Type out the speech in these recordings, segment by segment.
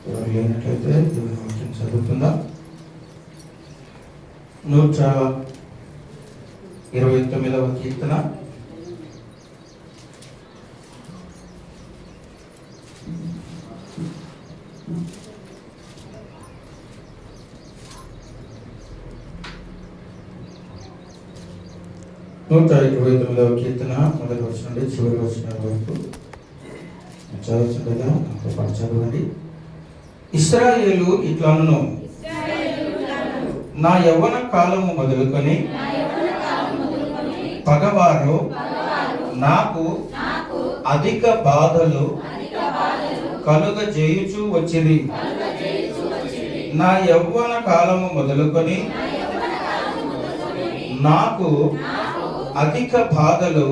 ఎవరు లేనట్లయితే దేవుని వాక్యం చదువుకుందాం. 129వ కీర్తన. కీర్తన మొదటి వచనం నుండి చివరి వచనం వరకు చదువుతుండగా నాతో పాటు చదవండి. ఇశ్రాయేలు ఇట్లనును, నా యవ్వన కాలము మొదలుకొని పగవారు నాకు అధిక బాధలు కలుగజేయుచు వచ్చిరి. నా యవ్వన కాలము మొదలుకొని నాకు అధిక బాధలు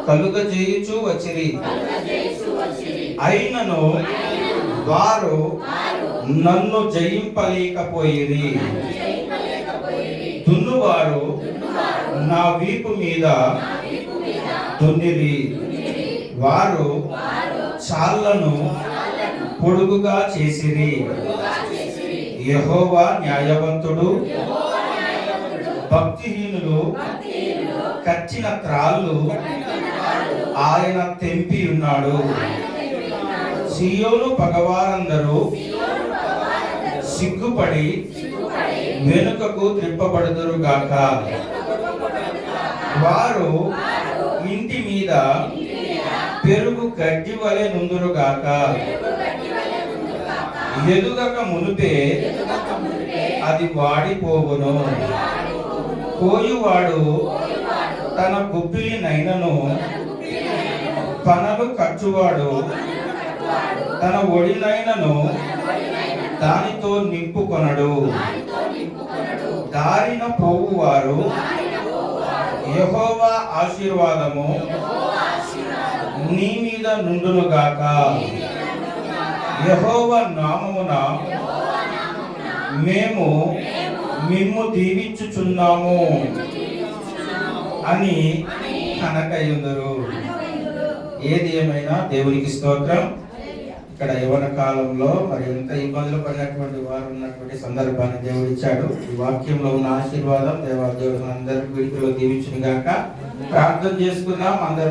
కలుగజేయుచు వచ్చిరి. అయినను వారు నన్ను జయింపలేకపోయిరి. దున్నువారు నా వీపు మీద దున్నిరి. వారు చాళ్లను పొడుగుగా చేసిరి. యెహోవా న్యాయవంతుడు, భక్తిహీనులు కచ్చిన త్రాళ్ళు ఆయన తెంపి ఉన్నాడు. సియోను పగవారందరూ సిగ్గుపడి వెనుకకు త్రిప్పబడుదురు గాక. వారు ఇంటి మీద పెరుగు గడ్డి వలె నుందురు గాక. ఎదుగక మునుపే అది వాడిపోవును. కోయువాడు తన గుప్పిలి నైనను పనలు కచ్చువాడు తన ఒడినైనను దానితో నింపుకొనడు. దారిన పోవువారు యెహోవా ఆశీర్వాదము నీ మీద నుండునుగాక. యెహోవా నామమున మేము మిమ్ము దీవించుచున్నాము అని అనకయుందురు. ఏది ఏమైనా దేవునికి స్తోత్రం. ఇక్కడ యవ్వన కాలంలో మరి ఎంత ఇబ్బందులు పడినటువంటి వారు ఉన్నటువంటి సందర్భాన్ని దేవుడు ఇచ్చాడు. ఈ వాక్యంలో ఉన్న ఆశీర్వాదం దేవుడు అందరికీ వీటిలో దీవించును గాక. ప్రార్థన చేసుకుందాం అందరూ.